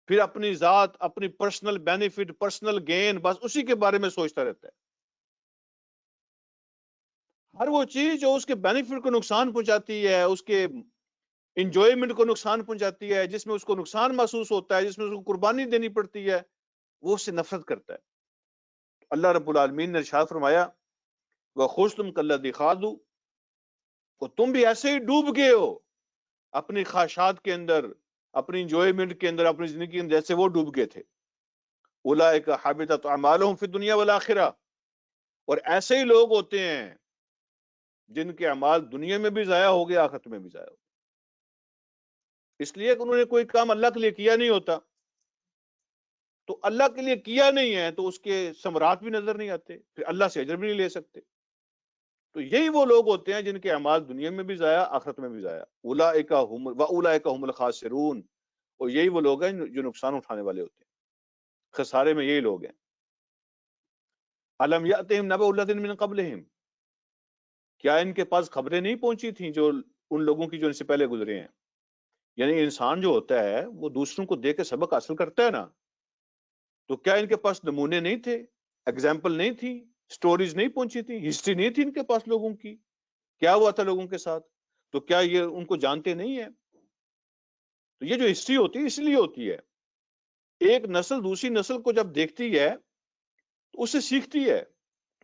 پھر اپنی ذات، اپنی پرسنل بینیفٹ، پرسنل گین، بس اسی کے بارے میں سوچتا رہتا ہے. ہر وہ چیز جو اس کے بینیفٹ کو نقصان پہنچاتی ہے، اس کے انجوائمنٹ کو نقصان پہنچاتی ہے، جس میں اس کو نقصان محسوس ہوتا ہے، جس میں اس کو قربانی دینی پڑتی ہے، وہ اس سے نفرت کرتا ہے. اللہ رب العالمین نے ارشاد فرمایا وَخُذْتُمْ كَالَّذِي خَاضُوا، اور تم بھی ایسے ہی ڈوب گئے ہو اپنی خواہشات کے اندر، اپنی انجوائمنٹ کے اندر، اپنی زندگی کے اندر، جیسے وہ ڈوب گئے تھے. اولئک حبطت اعمالهم فی الدنیا والآخرہ، اور ایسے ہی لوگ ہوتے ہیں جن کے اعمال دنیا میں بھی ضائع ہو گئے، آخرت میں بھی ضائع ہو گئے. اس لیے کہ انہوں نے کوئی کام اللہ کے لیے کیا نہیں ہوتا، تو اللہ کے لیے کیا نہیں ہے تو اس کے ثمرات بھی نظر نہیں آتے، پھر اللہ سے اجر بھی نہیں لے سکتے. تو یہی وہ لوگ ہوتے ہیں جن کے اعمال دنیا میں بھی ضائع، آخرت میں بھی ضائع. اولئک هم واولئک هم الخاسرون، اور یہی وہ لوگ ہیں جو نقصان اٹھانے والے ہوتے ہیں. خسارے میں یہی لوگ ہیں. الم یاتہم نبأ الذین من قبلہم، کیا ان کے پاس خبریں نہیں پہنچی تھیں جو ان لوگوں کی جو ان سے پہلے گزرے ہیں. یعنی انسان جو ہوتا ہے وہ دوسروں کو دیکھ کے سبق حاصل کرتا ہے نا، تو کیا ان کے پاس نمونے نہیں تھے، اگزامپل نہیں تھی، سٹوریز نہیں پہنچی تھی، ہسٹری نہیں تھی ان کے پاس لوگوں کی، کیا ہوا تھا لوگوں کے ساتھ، تو کیا یہ ان کو جانتے نہیں ہیں؟ تو یہ جو ہسٹری ہوتی ہے اس لیے ہوتی ہے، ایک نسل دوسری نسل کو جب دیکھتی ہے تو اس سے سیکھتی ہے.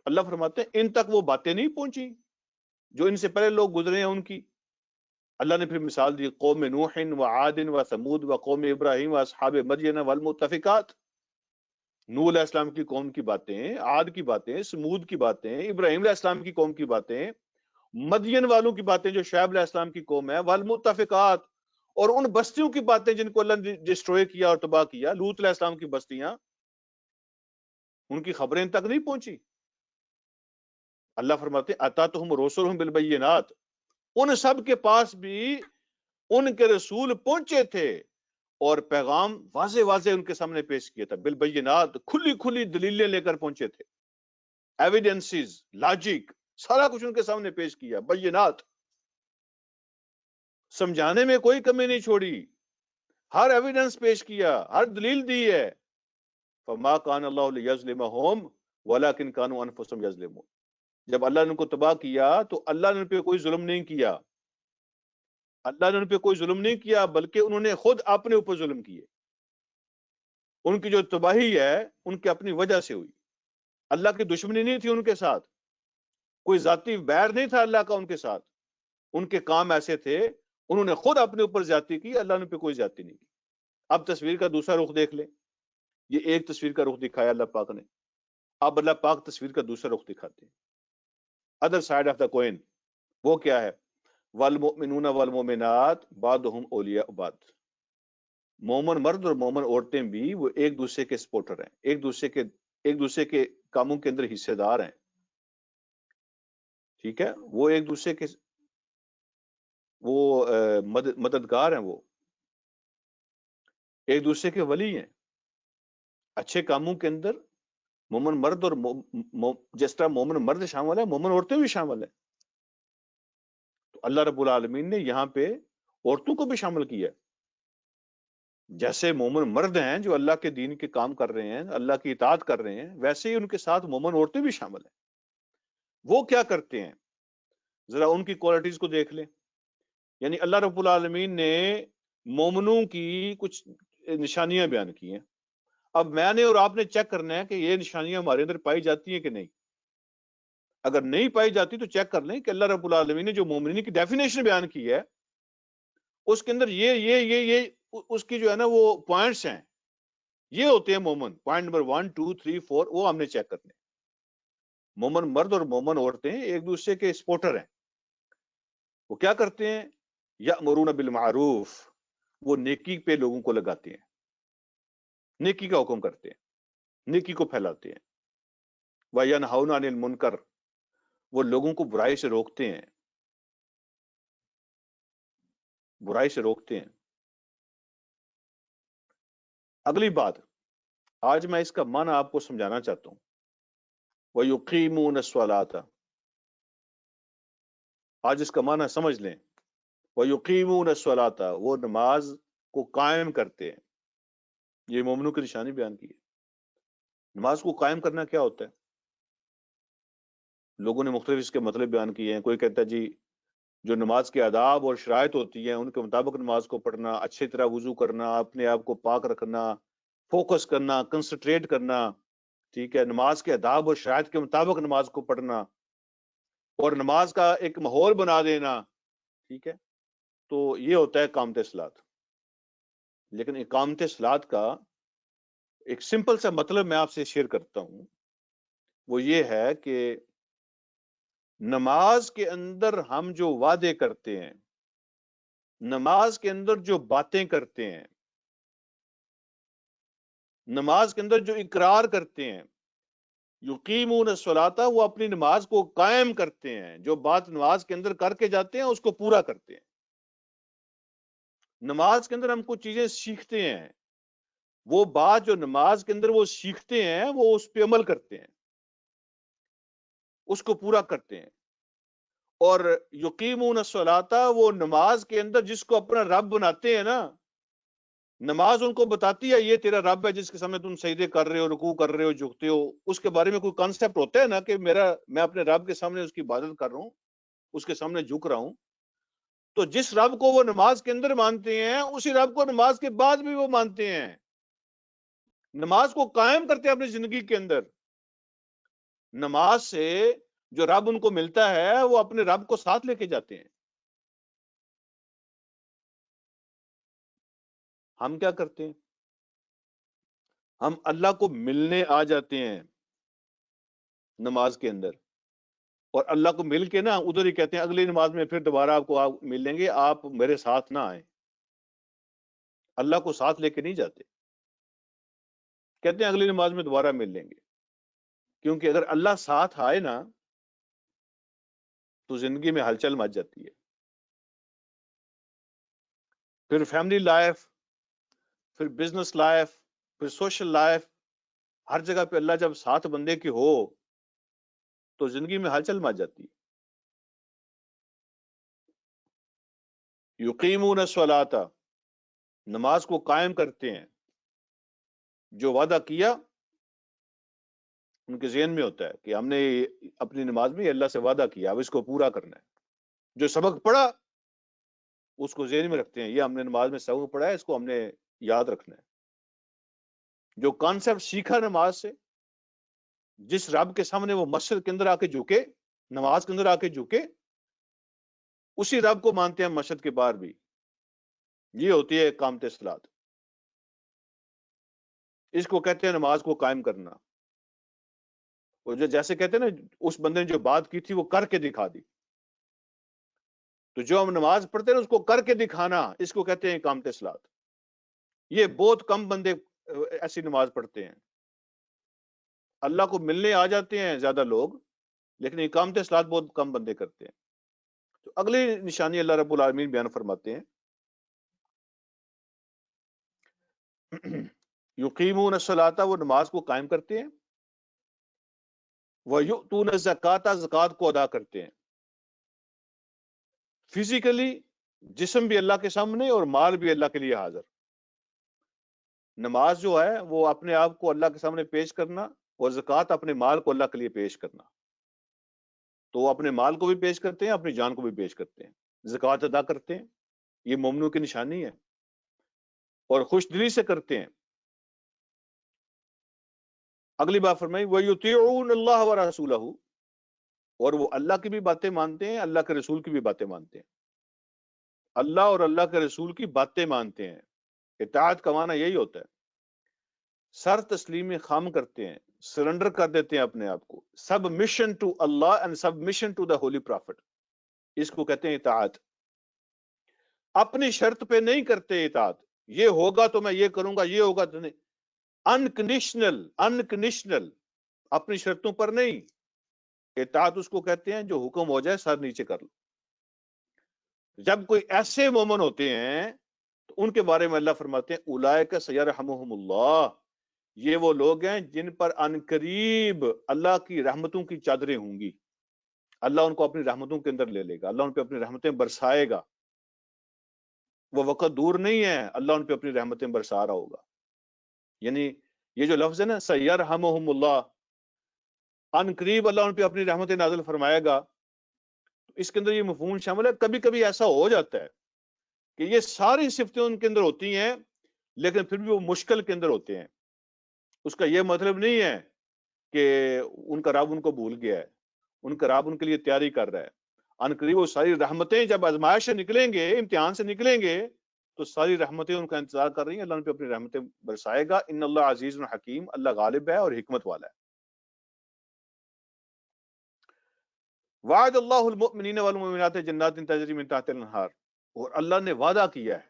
اللہ فرماتے ہیں ان تک وہ باتیں نہیں پہنچی جو ان سے پہلے لوگ گزرے ہیں ان کی. اللہ نے پھر مثال دی قوم نوح و عاد و ثمود و قوم ابراہیم و اصحاب مدین والمؤتفقات. نوح علیہ السلام کی قوم کی باتیں، عاد کی باتیں، سمود کی باتیں، ابراہیم علیہ السلام کی قوم کی باتیں، مدین والوں کی باتیں جو شعیب علیہ السلام کی قوم ہے، والمؤتفقات، اور ان بستیوں کی باتیں جن کو اللہ نے ڈسٹروئے کیا اور تباہ کیا، لوط علیہ السلام کی بستیاں، ان کی خبریں ان تک نہیں پہنچی. اللہ فرماتے ہیں اتاتہم رسلہم بالبینات، ان سب کے پاس بھی ان کے رسول پہنچے تھے اور پیغام واضح واضح ان کے سامنے پیش کیا تھا. بالبینات، کھلی کھلی دلیلیں لے کر پہنچے تھے، ایویڈنسز، لاجک، سارا کچھ ان کے سامنے پیش کیا. بینات، سمجھانے میں کوئی کمی نہیں چھوڑی، ہر ایویڈنس پیش کیا، ہر دلیل دی ہے. فما کان اللہ لیظلمہم ولکن کانوا انفسہم یظلمون. جب اللہ نے ان کو تباہ کیا تو اللہ نے ان پہ کوئی ظلم نہیں کیا، اللہ نے ان پہ کوئی ظلم نہیں کیا، بلکہ انہوں نے خود اپنے اوپر ظلم کیے. ان کی جو تباہی ہے ان کی اپنی وجہ سے ہوئی. اللہ کی دشمنی نہیں تھی ان کے ساتھ، کوئی ذاتی بیر نہیں تھا اللہ کا ان کے ساتھ، ان کے کام ایسے تھے، انہوں نے خود اپنے اوپر زیادتی کی، اللہ نے ان پہ کوئی زیادتی نہیں کی. اب تصویر کا دوسرا رخ دیکھ لیں. یہ ایک تصویر کا رخ دکھایا اللہ پاک نے، اب اللہ پاک تصویر کا دوسرا رخ دکھاتے ہیں، other side of the coin. وہ کیا ہے؟ والمؤمنون والمؤمنات بعضهم اولیاء بعض. مومن مرد اور مومن عورتیں بھی وہ ایک دوسرے کے سپورٹر ہیں، ایک دوسرے کے کاموں کے اندر حصے دار ہیں. ٹھیک ہے، وہ ایک دوسرے کے وہ مددگار ہیں، وہ ایک دوسرے کے ولی ہیں. اچھے کاموں کے اندر مومن مرد اور جس طرح مومن مرد شامل ہے، مومن عورتیں بھی شامل ہیں. تو اللہ رب العالمین نے یہاں پہ عورتوں کو بھی شامل کیا ہے. جیسے مومن مرد ہیں جو اللہ کے دین کے کام کر رہے ہیں، اللہ کی اطاعت کر رہے ہیں، ویسے ہی ان کے ساتھ مومن عورتیں بھی شامل ہیں۔ وہ کیا کرتے ہیں، ذرا ان کی کوالٹیز کو دیکھ لیں۔ یعنی اللہ رب العالمین نے مومنوں کی کچھ نشانیاں بیان کی ہیں۔ اب میں نے اور آپ نے چیک کرنا ہے کہ یہ نشانیاں ہمارے اندر پائی جاتی ہیں کہ نہیں۔ اگر نہیں پائی جاتی تو چیک کر لیں کہ اللہ رب العالمین نے جو مومنین کی ڈیفینیشن بیان کی ہے اس کے اندر یہ اس کی جو ہے نا وہ پوائنٹس ہیں، یہ ہوتے ہیں مومن۔ پوائنٹ نمبر 1 2 3 4 وہ ہم نے چیک کرنے۔ مومن مرد اور مومن عورتیں ایک دوسرے کے سپورٹر ہیں۔ وہ کیا کرتے ہیں، یأمرون بالمعروف، وہ نیکی پہ لوگوں کو لگاتے ہیں، نیکی کا حکم کرتے ہیں، نیکی کو پھیلاتے ہیں۔ وَيَنْهَوْنَ عَنِ الْمُنْكَرِ، وہ لوگوں کو برائی سے روکتے ہیں، برائی سے روکتے ہیں۔ اگلی بات، آج میں اس کا معنی آپ کو سمجھانا چاہتا ہوں۔ وَيُقِيمُونَ الصَّلَاةَ، آج اس کا معنی سمجھ لیں۔ وَيُقِيمُونَ الصَّلَاةَ، وہ نماز کو قائم کرتے ہیں۔ یہ مومنوں کی نشانی بیان کی ہے۔ نماز کو قائم کرنا کیا ہوتا ہے؟ لوگوں نے مختلف اس کے مطلب بیان کیے ہیں۔ کوئی کہتا ہے جی جو نماز کے آداب اور شرائط ہوتی ہیں ان کے مطابق نماز کو پڑھنا، اچھی طرح وضو کرنا، اپنے آپ کو پاک رکھنا، فوکس کرنا، کنسنٹریٹ کرنا، ٹھیک ہے، نماز کے آداب اور شرائط کے مطابق نماز کو پڑھنا اور نماز کا ایک ماحول بنا دینا، ٹھیک ہے، تو یہ ہوتا ہے اقامت صلاۃ۔ لیکن اقامت صلاۃ کا ایک سمپل سا مطلب میں آپ سے شیئر کرتا ہوں، وہ یہ ہے کہ نماز کے اندر ہم جو وعدے کرتے ہیں، نماز کے اندر جو باتیں کرتے ہیں، نماز کے اندر جو اقرار کرتے ہیں، یقیمون الصلاۃ، وہ اپنی نماز کو قائم کرتے ہیں، جو بات نماز کے اندر کر کے جاتے ہیں اس کو پورا کرتے ہیں۔ نماز کے اندر ہم کچھ چیزیں سیکھتے ہیں، وہ بات جو نماز کے اندر وہ سیکھتے ہیں وہ اس پہ عمل کرتے ہیں، اس کو پورا کرتے ہیں۔ اور یقیمون الصلاۃ، وہ نماز کے اندر جس کو اپنا رب بناتے ہیں نا، نماز ان کو بتاتی ہے یہ تیرا رب ہے جس کے سامنے تم سجدے کر رہے ہو، رکوع کر رہے ہو، جھکتے ہو۔ اس کے بارے میں کوئی کانسیپٹ ہوتا ہے نا کہ میں اپنے رب کے سامنے اس کی عبادت کر رہا ہوں، اس کے سامنے جھک رہا ہوں۔ تو جس رب کو وہ نماز کے اندر مانتے ہیں اسی رب کو نماز کے بعد بھی وہ مانتے ہیں، نماز کو قائم کرتے ہیں اپنی زندگی کے اندر۔ نماز سے جو رب ان کو ملتا ہے وہ اپنے رب کو ساتھ لے کے جاتے ہیں۔ ہم کیا کرتے ہیں، ہم اللہ کو ملنے آ جاتے ہیں نماز کے اندر، اور اللہ کو مل کے نا ادھر ہی کہتے ہیں اگلی نماز میں پھر دوبارہ آپ کو ملیں گے، آپ میرے ساتھ نہ آئیں۔ اللہ کو ساتھ لے کے نہیں جاتے، کہتے ہیں اگلی نماز میں دوبارہ مل لیں گے۔ کیونکہ اگر اللہ ساتھ آئے نا تو زندگی میں ہلچل مچ جاتی ہے، پھر فیملی لائف، پھر بزنس لائف، پھر سوشل لائف، ہر جگہ پہ اللہ جب ساتھ بندے کی ہو تو زندگی میں ہلچل مچ جاتی ہے۔ یقیمون الصلاۃ، نماز کو قائم کرتے ہیں، جو وعدہ کیا ان کے ذہن میں ہوتا ہے کہ ہم نے اپنی نماز میں اللہ سے وعدہ کیا، اب اس کو پورا کرنا ہے۔ جو سبق پڑھا اس کو ذہن میں رکھتے ہیں، یہ ہم نے نماز میں سبق پڑھا ہے، اس کو ہم نے یاد رکھنا ہے۔ جو کانسیپٹ سیکھا نماز سے، جس رب کے سامنے وہ مسجد کے اندر آ کے جھکے، نماز کے اندر آ کے جھکے، اسی رب کو مانتے ہیں مسجد کے باہر بھی۔ یہ ہوتی ہے اقامت صلاۃ، اس کو کہتے ہیں نماز کو قائم کرنا۔ اور جیسے کہتے ہیں نا اس بندے نے جو بات کی تھی وہ کر کے دکھا دی، تو جو ہم نماز پڑھتے ہیں اس کو کر کے دکھانا، اس کو کہتے ہیں اقامت صلاۃ۔ یہ بہت کم بندے ایسی نماز پڑھتے ہیں۔ اللہ کو ملنے آ جاتے ہیں زیادہ لوگ، لیکن اقامت صلاۃ بہت کم بندے کرتے ہیں۔ تو اگلی نشانی اللہ رب العالمین بیان فرماتے ہیں، یقیمون الصلاۃ، وہ نماز کو قائم کرتے ہیں، وَيُؤْتُونَ الزَّکَاۃ، زکوٰۃ کو ادا کرتے ہیں۔ فزیکلی جسم بھی اللہ کے سامنے اور مال بھی اللہ کے لیے حاضر۔ نماز جو ہے وہ اپنے آپ کو اللہ کے سامنے پیش کرنا، اور زکوٰۃ اپنے مال کو اللہ کے لیے پیش کرنا. تو وہ اپنے مال کو بھی پیش کرتے ہیں، اپنی جان کو بھی پیش کرتے ہیں، زکوٰۃ ادا کرتے ہیں. یہ مومنوں کی نشانی ہے، اور خوش دلی سے کرتے ہیں. اگلی بات فرمائی وَيُطِيعُونَ اللَّهَ وَرَسُولَهُ، اور وہ اللہ کی بھی باتیں مانتے ہیں، اللہ کے رسول کی بھی باتیں مانتے ہیں. اللہ اور اللہ کے رسول کی باتیں مانتے ہیں. اطاعت کا معنی یہی ہوتا ہے، سر تسلیم خام کرتے ہیں، سرنڈر کر دیتے ہیں اپنے آپ کو. سبمیشن ٹو اللہ and submission to the holy prophet, اس کو کہتے ہیں اطاعت. اپنی شرط پہ نہیں کرتے اطاعت، یہ ہوگا تو میں یہ کروں گا، یہ ہوگا تو نہیں. انکنڈیشنل، اپنی شرطوں پر نہیں. اطاعت اس کو کہتے ہیں جو حکم ہو جائے سر نیچے کر لو. جب کوئی ایسے مومن ہوتے ہیں تو ان کے بارے میں اللہ فرماتے ہیں اولئک سیرحمہم اللہ، یہ وہ لوگ ہیں جن پر عنقریب اللہ کی رحمتوں کی چادریں ہوں گی. اللہ ان کو اپنی رحمتوں کے اندر لے لے گا، اللہ ان پہ اپنی رحمتیں برسائے گا. وہ وقت دور نہیں ہے، اللہ ان پہ اپنی رحمتیں برسا رہا ہوگا. یعنی یہ جو لفظ ہے نا سیرحمہم اللہ، عنقریب اللہ ان پہ اپنی رحمتیں نازل فرمائے گا، اس کے اندر یہ مفہوم شامل ہے. کبھی کبھی ایسا ہو جاتا ہے کہ یہ ساری صفتیں ان کے اندر ہوتی ہیں لیکن پھر بھی وہ مشکل کے اندر ہوتے ہیں. اس کا یہ مطلب نہیں ہے کہ ان کا رب ان کو بھول گیا ہے، ان کا رب ان کے لیے تیاری کر رہا ہے. عنقریب وہ ساری رحمتیں جب آزمائش سے نکلیں گے، امتحان سے نکلیں گے، تو ساری رحمتیں ان کا انتظار کر رہی ہیں. اللہ ان پہ اپنی رحمتیں برسائے گا. ان اللہ عزیز حکیم، اللہ غالب ہے اور حکمت والا ہے. وعد اللہ المؤمنین والمؤمنات جنات تجری من تحت الانہار، اور اللہ نے وعدہ کیا ہے،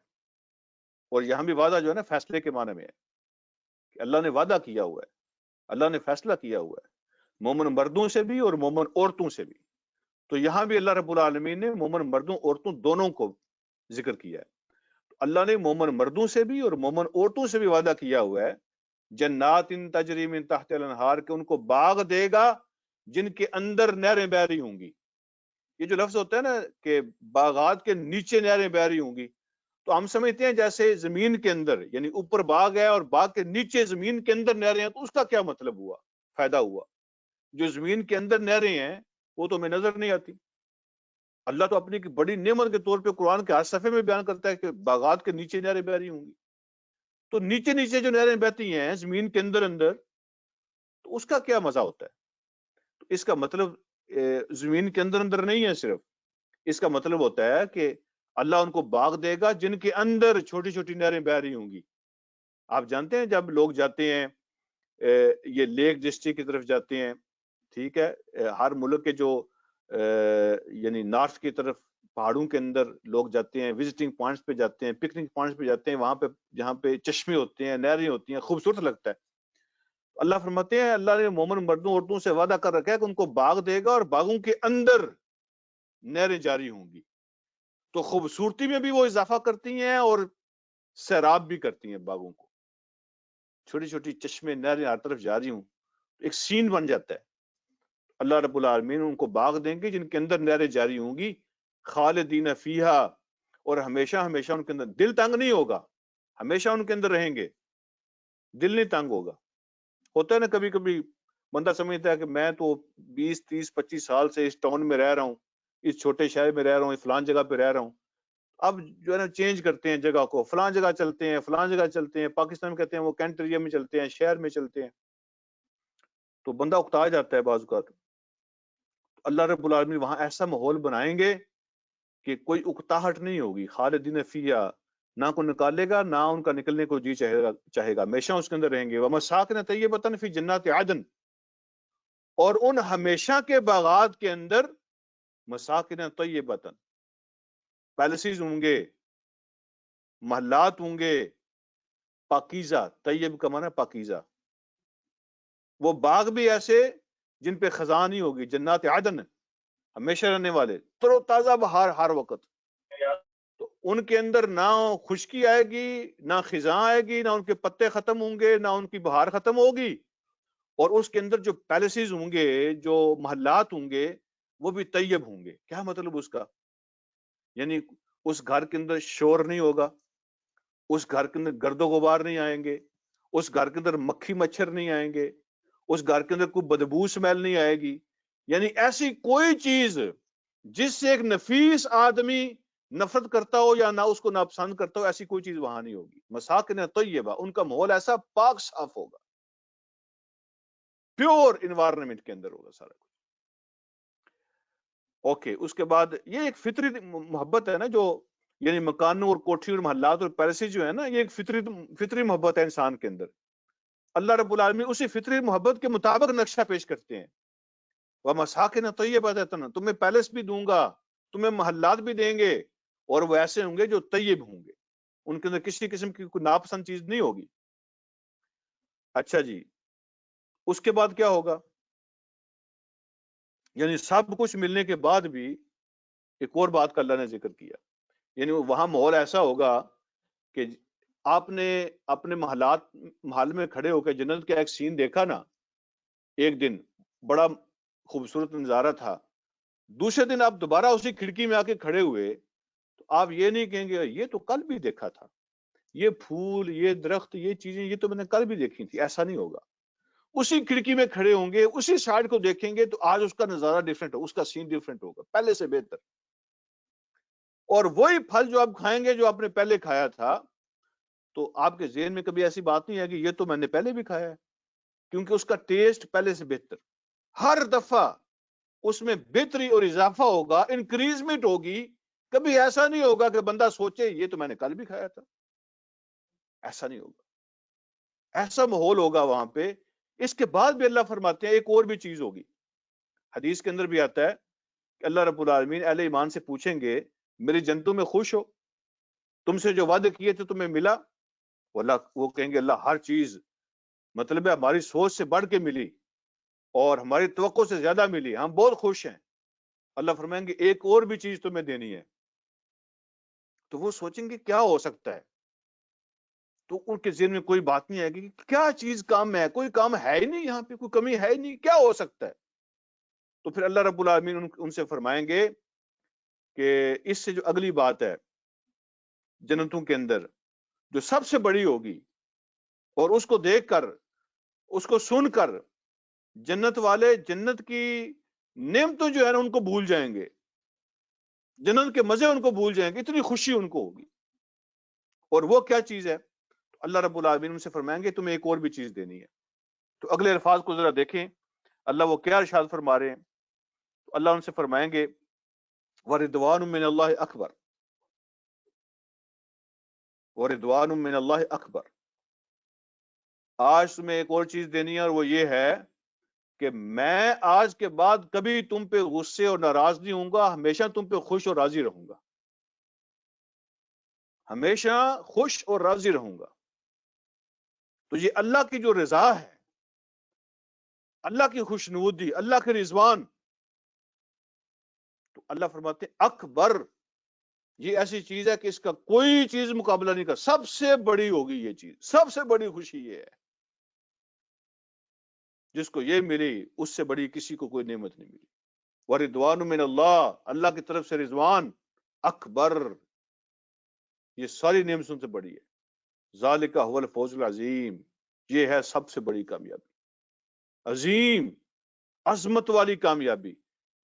اور یہاں بھی وعدہ جو ہے نا فیصلے کے معنی میں ہے کہ اللہ نے وعدہ کیا ہوا ہے، اللہ نے فیصلہ کیا ہوا ہے مومن مردوں سے بھی اور مومن عورتوں سے بھی. تو یہاں بھی اللہ رب العالمین نے مومن مردوں عورتوں دونوں کو ذکر کیا ہے. اللہ نے مومن مردوں سے بھی اور مومن عورتوں سے بھی وعدہ کیا ہوا ہے جنات تجری من تحت الانہار، کہ ان کو باغ دے گا جن کے اندر نہریں بہ رہی ہوں گی. یہ جو لفظ ہوتا ہے نا کہ باغات کے نیچے نہریں بہ رہی ہوں گی، تو ہم سمجھتے ہیں جیسے زمین کے اندر، یعنی اوپر باغ ہے اور باغ کے نیچے زمین کے اندر نہریں ہیں، تو اس کا کیا مطلب ہوا، فائدہ ہوا. جو زمین کے اندر نہریں ہیں وہ تو ہمیں نظر نہیں آتی. اللہ تو اپنی کی بڑی نعمت کے طور پہ قرآن کے ہر صفحے میں بیان کرتا ہے کہ باغات کے نیچے نہریں بہ رہی ہوں گی. تو نیچے نیچے جو نہریں بہتی ہیں زمین کے اندر اندر، تو اس کا کیا مزہ ہوتا ہے. تو اس کا مطلب زمین کے اندر اندر نہیں ہے صرف، اس کا مطلب ہوتا ہے کہ اللہ ان کو باغ دے گا جن کے اندر چھوٹی چھوٹی نہریں بہ رہی ہوں گی. آپ جانتے ہیں جب لوگ جاتے ہیں یہ لیک ڈسٹرکٹ کی طرف جاتے ہیں، ٹھیک ہے، ہر ملک کے جو یعنی نارتھ کی طرف پہاڑوں کے اندر لوگ جاتے ہیں، وزٹنگ پوائنٹس پہ جاتے ہیں، پکنک پوائنٹس پہ جاتے ہیں، وہاں پہ جہاں پہ چشمے ہوتے ہیں، نہریں ہوتی ہیں، خوبصورت لگتا ہے. اللہ فرماتے ہیں اللہ نے مومن مردوں عورتوں سے وعدہ کر رکھا ہے کہ ان کو باغ دے گا اور باغوں کے اندر نہریں جاری ہوں گی. تو خوبصورتی میں بھی وہ اضافہ کرتی ہیں اور سیراب بھی کرتی ہیں باغوں کو. چھوٹی چھوٹی چشمے نہریں ہر طرف جاری ہوں، ایک سین بن جاتا ہے. اللہ رب العالمین ان کو باغ دیں گے جن کے اندر نہریں جاری ہوں گی، خالدین فیہا، اور ہمیشہ ہمیشہ ان کے اندر. دل تنگ نہیں ہوگا، ہمیشہ ان کے اندر رہیں گے، دل نہیں تنگ ہوگا. ہوتا ہے نا کبھی کبھی بندہ سمجھتا ہے کہ میں تو 20 30 25 سال سے اس ٹاؤن میں رہ رہا ہوں، اس چھوٹے شہر میں رہ رہا ہوں، اس فلان جگہ پہ رہ رہا ہوں، اب جو ہے نا چینج کرتے ہیں جگہ کو، فلان جگہ چلتے ہیں، فلان جگہ چلتے ہیں. پاکستان میں کہتے ہیں وہ کینٹ ایریا میں چلتے ہیں، شہر میں چلتے ہیں، تو بندہ اکتا جاتا ہے بعض اوقات. اللہ رب العالمین وہاں ایسا ماحول بنائیں گے کہ کوئی اکتاہٹ نہیں ہوگی. خالدین فیہا، نہ کوئی نکالے گا، نہ ان کا نکلنے کو جی چاہے گا، ہمیشہ اس کے اندر رہیں گے. ومساکن طیبۃ فی جنات عدن، اور ان ہمیشہ کے باغات کے اندر مساکن طیبۃ، پیلسز ہوں گے، محلات ہوں گے پاکیزہ. طیب کا معنی پاکیزہ. وہ باغ بھی ایسے جن پہ خزاں نہیں ہوگی، جنات عدن، ہمیشہ رہنے والے، تر و تازہ بہار ہر وقت. تو ان کے اندر نہ خشکی آئے گی، نہ خزاں آئے گی، نہ ان کے پتے ختم ہوں گے، نہ ان کی بہار ختم ہوگی. اور اس کے اندر جو پیلسز ہوں گے، جو محلات ہوں گے، وہ بھی طیب ہوں گے. کیا مطلب اس کا؟ یعنی اس گھر کے اندر شور نہیں ہوگا، اس گھر کے اندر گرد و غبار نہیں آئیں گے، اس گھر کے اندر مکھی مچھر نہیں آئیں گے، اس گھر کے اندر کوئی بدبو سمیل نہیں آئے گی، یعنی ایسی کوئی چیز جس سے ایک نفیس آدمی نفرت کرتا ہو یا نہ اس کو ناپسند کرتا ہو، ایسی کوئی چیز وہاں نہیں ہوگی۔ مساکن طیبہ، ان کا ماحول ایسا پاک صاف ہوگا، پیور انوائرمنٹ کے اندر ہوگا سارا کچھ۔ اوکے، اس کے بعد یہ ایک فطری محبت ہے نا، جو یعنی مکانوں اور کوٹھیوں اور محلات اور پیلسز جو ہے نا، یہ ایک فطری محبت ہے انسان کے اندر۔ اللہ رب العالمین اسی فطری محبت کے مطابق نقشہ پیش کرتے ہیں۔ وَمَسَاكِنَ طَيِّبَةً، تمہیں پیلس بھی دوں گا، تمہیں محلات بھی دیں گے، اور وہ ایسے ہوں گے جو طیب ہوں گے، ان کے اندر کسی قسم کی کوئی ناپسند چیز نہیں ہوگی۔ اچھا جی، اس کے بعد کیا ہوگا؟ یعنی سب کچھ ملنے کے بعد بھی ایک اور بات کا اللہ نے ذکر کیا، یعنی وہاں ماحول ایسا ہوگا کہ آپ نے اپنے محل میں کھڑے ہو کے جنت کا ایک سین دیکھا نا، ایک دن بڑا خوبصورت نظارہ تھا، دوسرے دن آپ دوبارہ اسی کھڑکی میں آ کے کھڑے ہوئے تو آپ یہ نہیں کہیں گے یہ تو کل بھی دیکھا تھا، یہ پھول، یہ درخت، یہ چیزیں یہ تو میں نے کل بھی دیکھی تھی، ایسا نہیں ہوگا۔ اسی کھڑکی میں کھڑے ہوں گے، اسی سائڈ کو دیکھیں گے تو آج اس کا نظارہ ڈیفرنٹ ہو، اس کا سین ڈیفرنٹ ہوگا، پہلے سے بہتر۔ اور وہی پھل جو آپ کھائیں گے جو آپ نے پہلے کھایا تھا، تو آپ کے ذہن میں کبھی ایسی بات نہیں ہے کہ یہ تو میں نے پہلے بھی کھایا ہے، کیونکہ اس کا ٹیسٹ پہلے سے بہتر، ہر دفعہ اس میں بہتری اور اضافہ ہوگا، انکریزمنٹ ہوگی۔ کبھی ایسا نہیں ہوگا کہ بندہ سوچے یہ تو میں نے کل بھی کھایا تھا، ایسا نہیں ہوگا، ایسا ماحول ہوگا وہاں پہ۔ اس کے بعد بھی اللہ فرماتے ہیں ایک اور بھی چیز ہوگی، حدیث کے اندر بھی آتا ہے کہ اللہ رب العالمین اہل ایمان سے پوچھیں گے میری جنتوں میں خوش ہو، تم سے جو وعدے کیے تھے تمہیں ملا؟ وہ کہیں گے اللہ ہر چیز، مطلب ہے ہماری سوچ سے بڑھ کے ملی اور ہماری توقع سے زیادہ ملی، ہم بہت خوش ہیں۔ اللہ فرمائیں گے ایک اور بھی چیز تمہیں دینی ہے، تو وہ سوچیں گے کیا ہو سکتا ہے، تو ان کے ذہن میں کوئی بات نہیں آئے گی کہ کیا چیز کام ہے، کوئی کام ہے ہی نہیں، یہاں پہ کوئی کمی ہے ہی نہیں، کیا ہو سکتا ہے؟ تو پھر اللہ رب العالمین ان سے فرمائیں گے کہ اس سے جو اگلی بات ہے جنتوں کے اندر جو سب سے بڑی ہوگی، اور اس کو دیکھ کر، اس کو سن کر جنت والے جنت کی نعمتوں جو ہے نا ان کو بھول جائیں گے، جنت کے مزے ان کو بھول جائیں گے، اتنی خوشی ان کو ہوگی۔ اور وہ کیا چیز ہے؟ اللہ رب العالمین ان سے فرمائیں گے تمہیں ایک اور بھی چیز دینی ہے۔ تو اگلے الفاظ کو ذرا دیکھیں، اللہ وہ کیا ارشاد فرما رہے ہیں؟ تو اللہ ان سے فرمائیں گے وَرِضْوَانٌ مِّنَ اللَّهِ أَكْبَرُ، وَرِضْوَانٌ مِّنَ اللَّهِ أَكْبَرُ، آج تمہیں ایک اور چیز دینی ہے، اور وہ یہ ہے کہ میں آج کے بعد کبھی تم پہ غصے اور ناراض نہیں ہوں گا، ہمیشہ تم پہ خوش اور راضی رہوں گا، ہمیشہ خوش اور راضی رہوں گا۔ تو یہ اللہ کی جو رضا ہے، اللہ کی خوشنودی، اللہ کے رضوان، تو اللہ فرماتے ہیں اکبر، یہ ایسی چیز ہے کہ اس کا کوئی چیز مقابلہ نہیں کر، سب سے بڑی ہوگی یہ چیز، سب سے بڑی خوشی یہ ہے، جس کو یہ ملی اس سے بڑی کسی کو کوئی نعمت نہیں ملی۔ وَرِضْوَانٌ مِّنَ اللَّهِ، اللہ کی طرف سے رضوان اکبر، یہ ساری نعمتوں سے بڑی ہے۔ ذَلِكَ هُوَ الْفَوْزُ الْعَظِيمُ، یہ ہے سب سے بڑی کامیابی، عظیم، عظمت والی کامیابی۔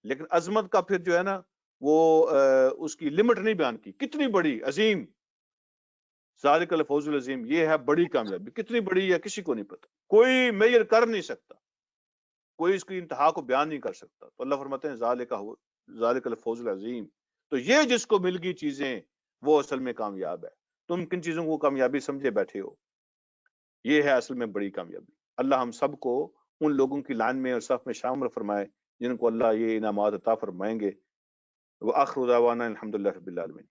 لیکن عظمت کا پھر جو ہے نا وہ اس کی لمٹ نہیں بیان کی، کتنی بڑی، عظیم، ذالک الفوز العظیم، یہ ہے بڑی کامیابی۔ کتنی بڑی ہے کسی کو نہیں پتا، کوئی میئر کر نہیں سکتا، کوئی اس کی انتہا کو بیان نہیں کر سکتا۔ تو اللہ فرماتے ہیں ذالک الفوز العظیم، تو یہ جس کو مل گئی چیزیں وہ اصل میں کامیاب ہے۔ تم کن چیزوں کو کامیابی سمجھے بیٹھے ہو، یہ ہے اصل میں بڑی کامیابی۔ اللہ ہم سب کو ان لوگوں کی لائن میں اور صف میں شامل فرمائے جن کو اللہ یہ انعامات عطا فرمائیں گے۔ وآخر دعوانا الحمدللہ رب العالمین۔